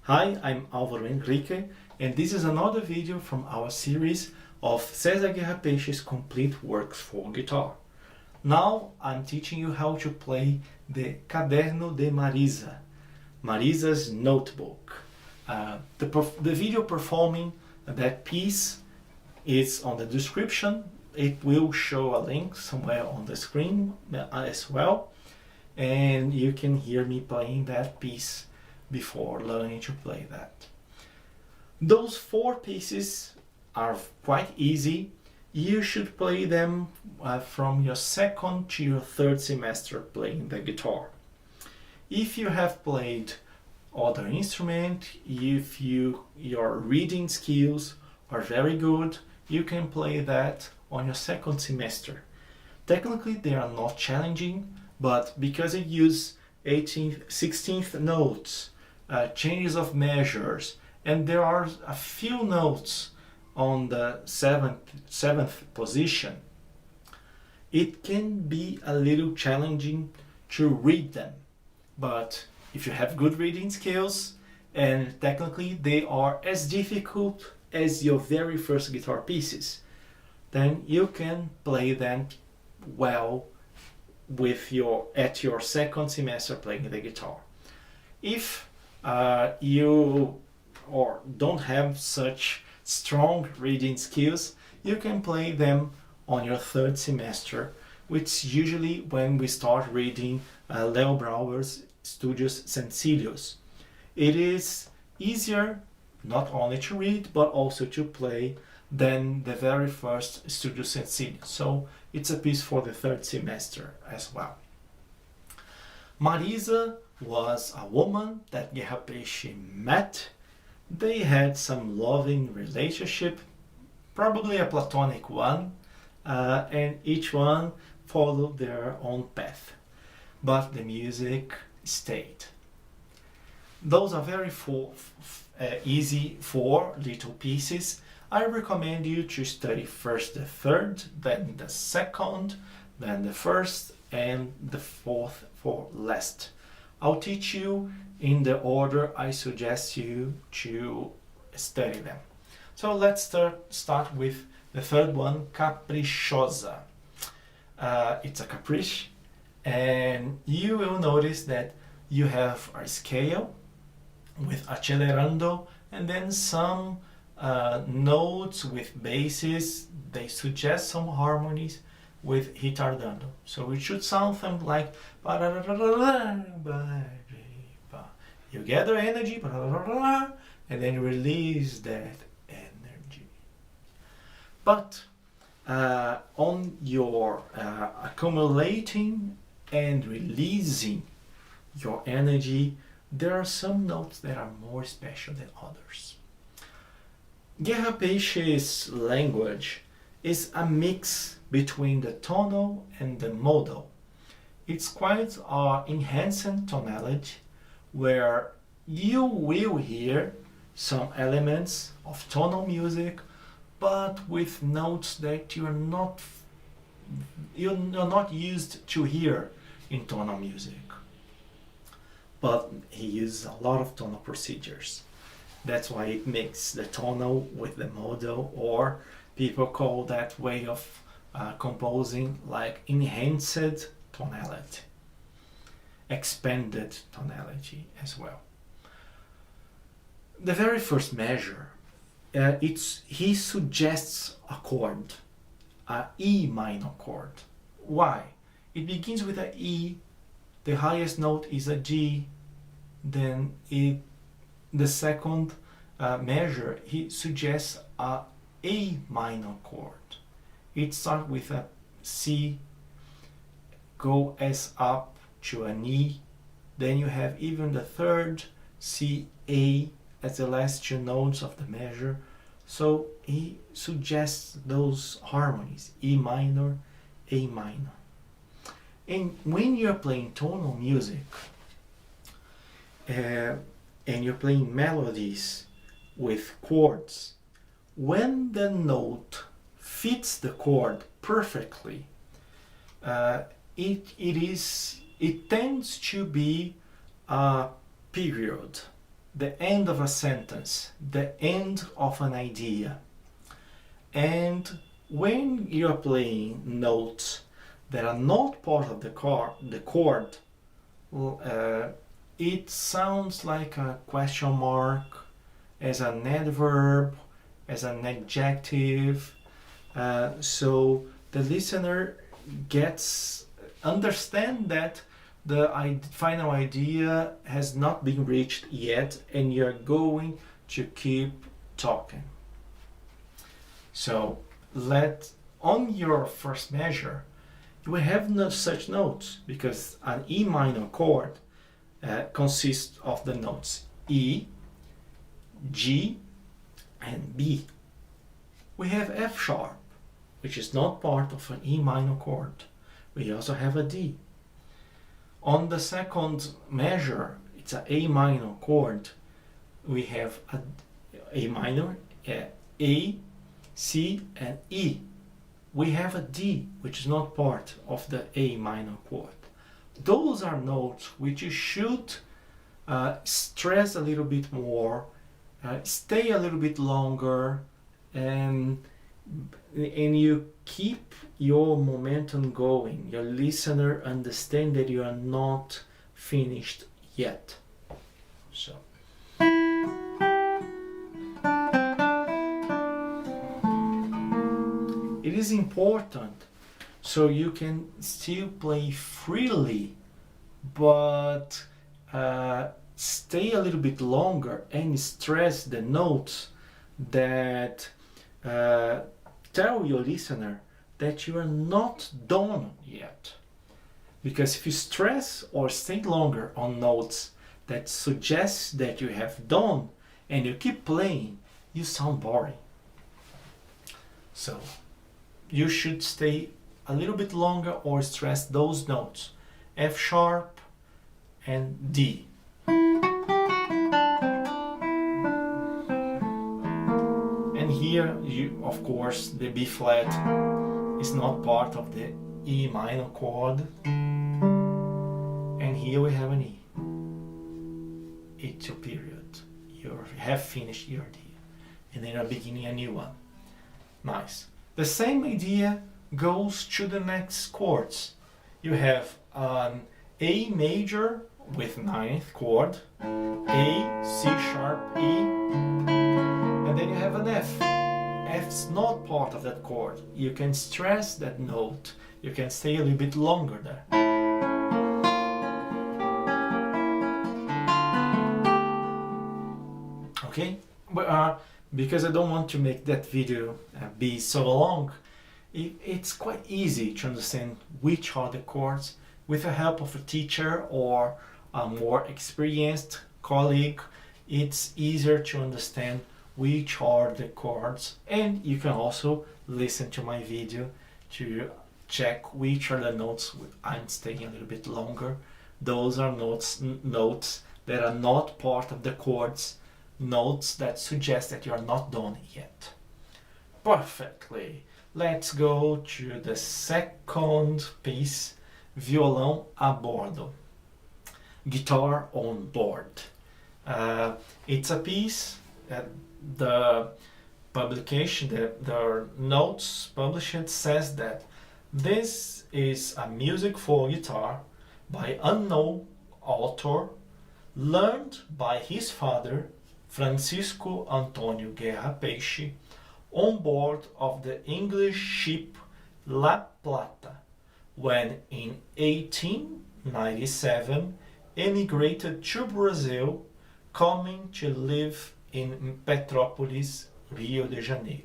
Hi, I'm Alvaro Henrique, and this is another video from our series of Cesar Guerra-Peixe's complete works for guitar. Now I'm teaching you how to play the Caderno de Mariza, Mariza's notebook. The video performing that piece is on the description. It will show a link somewhere on the screen as well, and you can hear me playing that piece before learning to play that. Those four pieces are quite easy. You should play them from your second to your third semester playing the guitar. If you have played other instrument, if your reading skills are very good, you can play that on your second semester. Technically they are not challenging, but because it uses 18th, 16th notes, changes of measures, and there are a few notes on the seventh position, it can be a little challenging to read them. But if you have good reading skills, and technically they are as difficult as your very first guitar pieces, then you can play them well at your second semester playing the guitar. If you don't have such strong reading skills, you can play them on your third semester, which is usually when we start reading Leo Brouwer's Studios Sencillos. It is easier not only to read but also to play than the very first Studio Sencillo, so it's a piece for the third semester as well. Mariza was a woman that Guerra-Peixe met. They had some loving relationship, probably a platonic one, and each one followed their own path, but the music stayed. Those are very easy four little pieces. I recommend you to study first the third, then the second, then the first, and the fourth for last. I'll teach you in the order I suggest you to study them. So let's start with the third one, Caprichosa. It's a caprice, and you will notice that you have a scale with accelerando and then some notes with basses. They suggest some harmonies with retardando. So it should sound something like you gather energy and then release that energy. But on your accumulating and releasing your energy, there are some notes that are more special than others. Guerra-Peixe's language is a mix between the tonal and the modal. It's quite an enhanced tonality where you will hear some elements of tonal music, but with notes that you're not used to hear in tonal music. But he uses a lot of tonal procedures. That's why it mixes the tonal with the modal, or people call that way of composing like enhanced tonality, expanded tonality as well. The very first measure, he suggests a chord, a E minor chord. Why? It begins with a E, the highest note is a G, then the second measure, he suggests a A minor chord. It starts with a C, go S up to an E, then you have even the third C, A as the last two notes of the measure. So he suggests those harmonies, E minor, A minor. And when you're playing tonal music and you're playing melodies with chords, when the note fits the chord perfectly, it tends to be a period. the end of a sentence, the end of an idea. And when you're playing notes that are not part of the chord, it sounds like a question mark, as an adverb, as an adjective. So the listener understand that the final idea has not been reached yet, and you're going to keep talking. So on your first measure, you will have no such notes, because an E minor chord consists of the notes E, G, and B. We have F sharp, which is not part of an E minor chord. We also have a D. On the second measure, it's an A minor chord. We have A minor, A, C, and E. We have a D, which is not part of the A minor chord. Those are notes which you should stress a little bit more, stay a little bit longer, and you keep your momentum going. Your listener understand that you are not finished yet. So it is important so you can still play freely, but stay a little bit longer and stress the notes that tell your listener that you are not done yet. Because if you stress or stay longer on notes that suggest that you have done and you keep playing, you sound boring. So you should stay a little bit longer or stress those notes, F sharp and D. And here, of course, the B flat is not part of the E minor chord. And here we have an E. E2 period. You have finished your D. And then you're beginning a new one. Nice. The same idea goes to the next chords. You have an A major with ninth chord, A, C sharp, E, and then you have an F. F's not part of that chord. You can stress that note. You can stay a little bit longer there. Okay? But, because I don't want to make that video be so long, it's quite easy to understand which are the chords. With the help of a teacher or a more experienced colleague, it's easier to understand which are the chords, and you can also listen to my video to check which are the notes I'm staying a little bit longer. Those are notes that are not part of the chords, notes that suggest that you are not done yet. Perfectly. Let's go to the second piece, violão a bordo, guitar on board. It's a piece that the publication, the notes published says that this is a music for guitar by unknown author, learned by his father, Francisco Antônio Guerra-Peixe, on board of the English ship La Plata, when in 1897 emigrated to Brazil, coming to live in Petrópolis, Rio de Janeiro.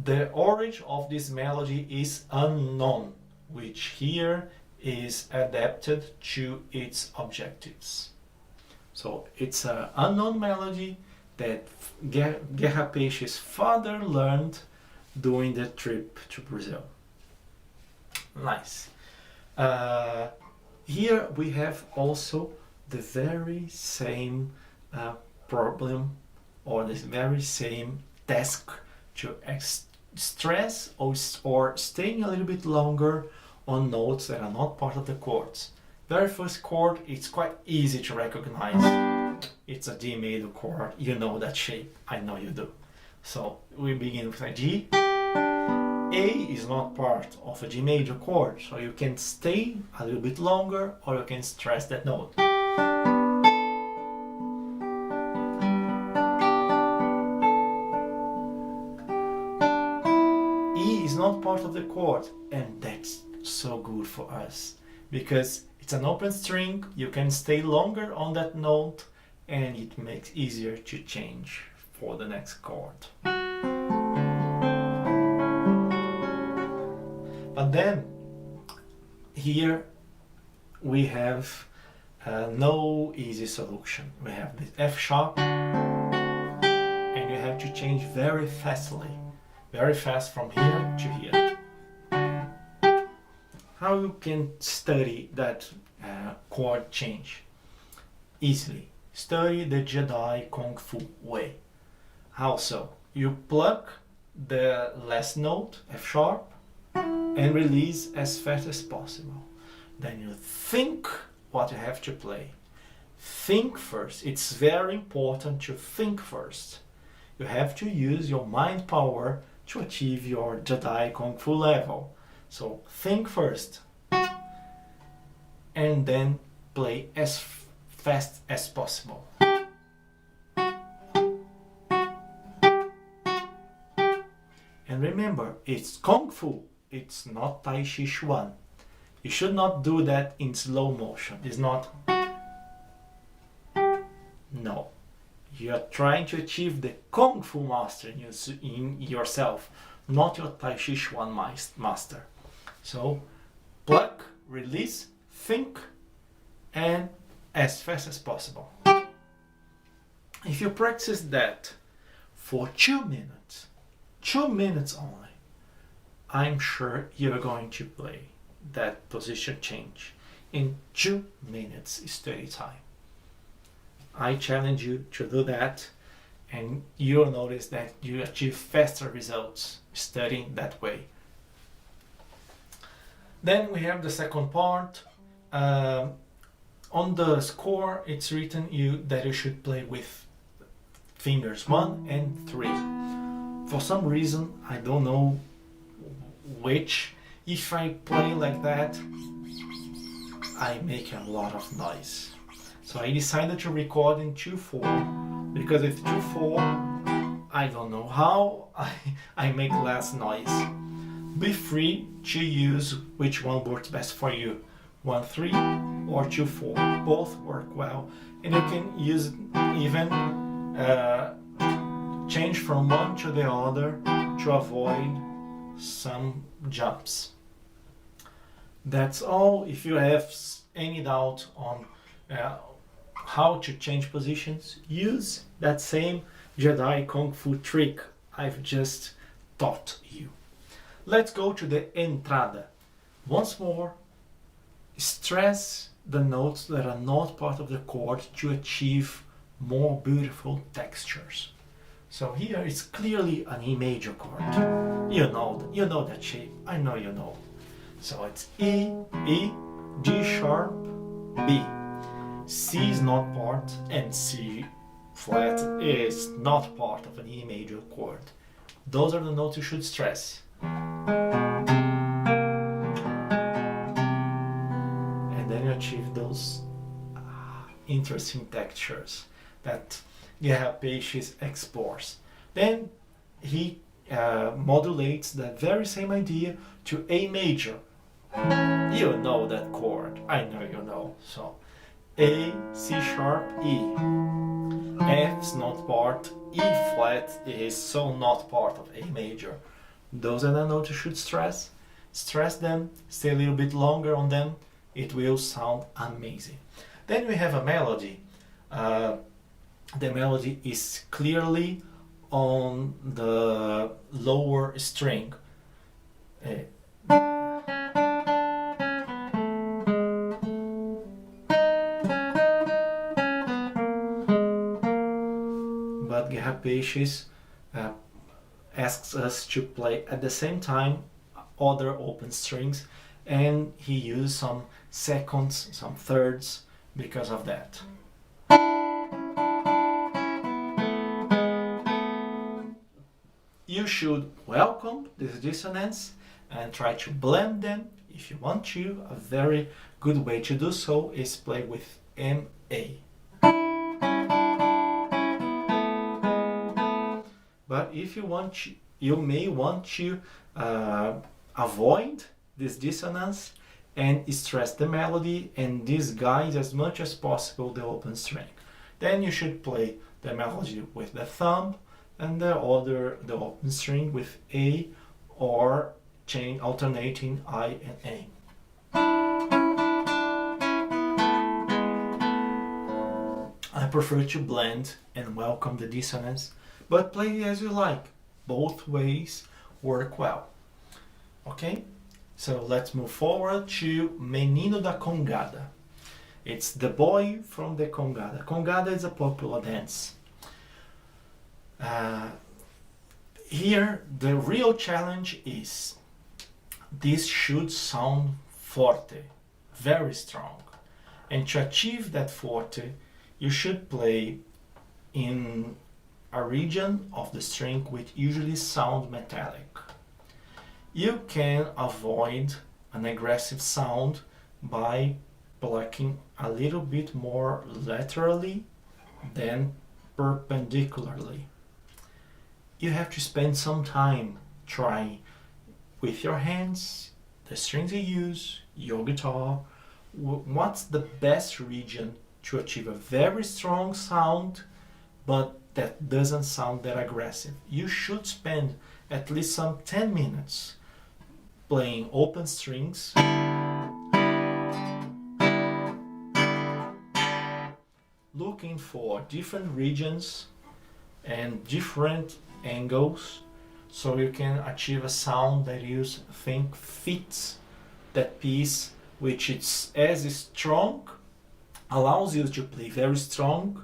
The origin of this melody is unknown, which here is adapted to its objectives. So it's an unknown melody that Guerra-Peixe's father learned during the trip to Brazil. Nice. Here we have also the very same problem, or the very same task to stress or staying a little bit longer on notes that are not part of the chords. Very first chord, it's quite easy to recognize. it's a G major chord. You know that shape, I know you do. So we begin with a G. A is not part of a G major chord, so you can stay a little bit longer or you can stress that note. E is not part of the chord, and that's so good for us because it's an open string. You can stay longer on that note and it makes easier to change for the next chord. But then here we have no easy solution. We have this F sharp and you have to change very fast from here to here. How you can study that chord change? Easily. Study the Jedi Kung Fu way. How so? You pluck the last note, F sharp, and release as fast as possible. Then you think what you have to play. Think first. It's very important to think first. You have to use your mind power to achieve your Jedi Kung Fu level. So think first and then play as fast as possible. And remember, it's Kung Fu, it's not Tai Chi Chuan. You should not do that in slow motion. It's not. No. You are trying to achieve the Kung Fu master in yourself, not your Tai Chi Chuan master. So, pluck, release, think, and as fast as possible. If you practice that for 2 minutes, 2 minutes only, I'm sure you're going to play that position change in 2 minutes study time. I challenge you to do that and you'll notice that you achieve faster results studying that way. Then we have the second part. On the score it's written that you should play with fingers 1 and 3. For some reason, I don't know which, if I play like that, I make a lot of noise. So I decided to record in 2/4, because with 2/4, I don't know how I make less noise. Be free to use which one works best for you, 1/3 or 2/4, both work well. And you can use even change from one to the other to avoid some jumps. That's all. If you have any doubt on how to change positions, use that same Jedi Kung Fu trick I've just taught you. Let's go to the entrada. Once more, stress the notes that are not part of the chord to achieve more beautiful textures. So here it's clearly an E major chord. You know that shape. I know you know. So it's E, E, G sharp, B. C is not part, and C flat is not part of an E major chord. Those are the notes you should stress. And then you achieve those interesting textures that Guerra-Peixe explores. Then he modulates that very same idea to A major. You know that chord, I know you know. So A, C sharp, E. F's not part, E flat is so not part of A major. Those are the notes you should stress. Stress them, stay a little bit longer on them, it will sound amazing. Then we have a melody. The melody is clearly on the lower string. But Guerra-Peixe asks us to play at the same time other open strings, and he used some seconds, some thirds because of that. You should welcome this dissonance and try to blend them if you want to. A very good way to do so is play with MA. But if you want to, you may want to avoid this dissonance and stress the melody and disguise as much as possible the open string. Then you should play the melody with the thumb and the open string with A, or alternating I and A. I prefer to blend and welcome the dissonance, but play as you like. Both ways work well. Okay? So let's move forward to Menino da Congada. It's the boy from the Congada. Congada is a popular dance. Here, the real challenge is this should sound forte, very strong. And to achieve that forte, you should play in a region of the string which usually sound metallic. You can avoid an aggressive sound by plucking a little bit more laterally than perpendicularly. You have to spend some time trying with your hands, the strings you use, your guitar, what's the best region to achieve a very strong sound, but that doesn't sound that aggressive. You should spend at least some 10 minutes playing open strings, looking for different regions and different angles, so you can achieve a sound that you think fits that piece, which is as strong, allows you to play very strong,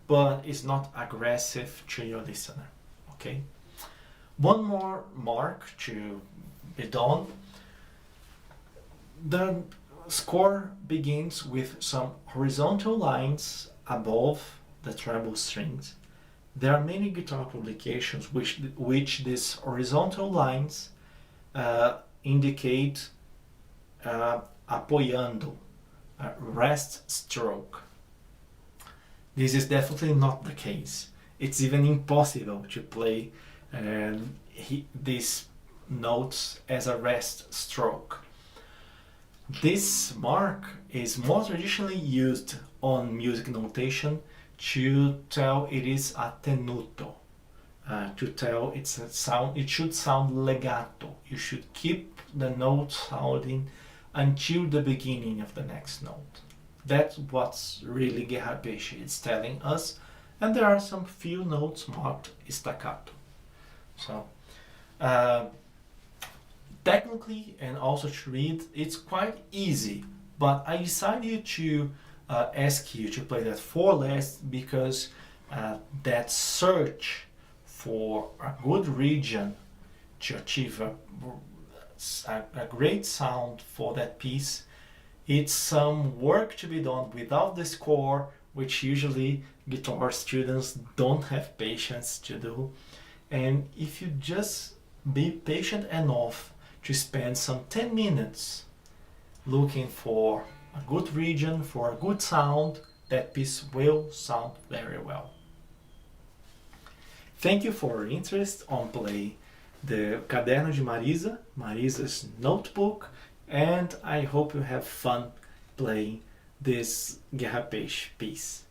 but is not aggressive to your listener. Okay? One more mark to be done. The score begins with some horizontal lines above the treble strings. There are many guitar publications which these horizontal lines indicate apoiando, a rest stroke. This is definitely not the case. It's even impossible to play these notes as a rest stroke. This mark is more traditionally used on music notation to tell it is a tenuto, to tell it's a sound. It should sound legato. You should keep the note sounding until the beginning of the next note. That's what's really Guerra-Peixe is telling us, and there are some few notes marked staccato. So technically, and also to read, it's quite easy, but I decided to ask you to play that 4 last because that search for a good region to achieve a great sound for that piece, it's some work to be done without the score, which usually guitar students don't have patience to do. And if you just be patient enough to spend some 10 minutes looking for a good region, for a good sound, that piece will sound very well. Thank you for your interest on playing the Caderno de Mariza, Mariza's notebook, and I hope you have fun playing this Guerra-Peixe piece.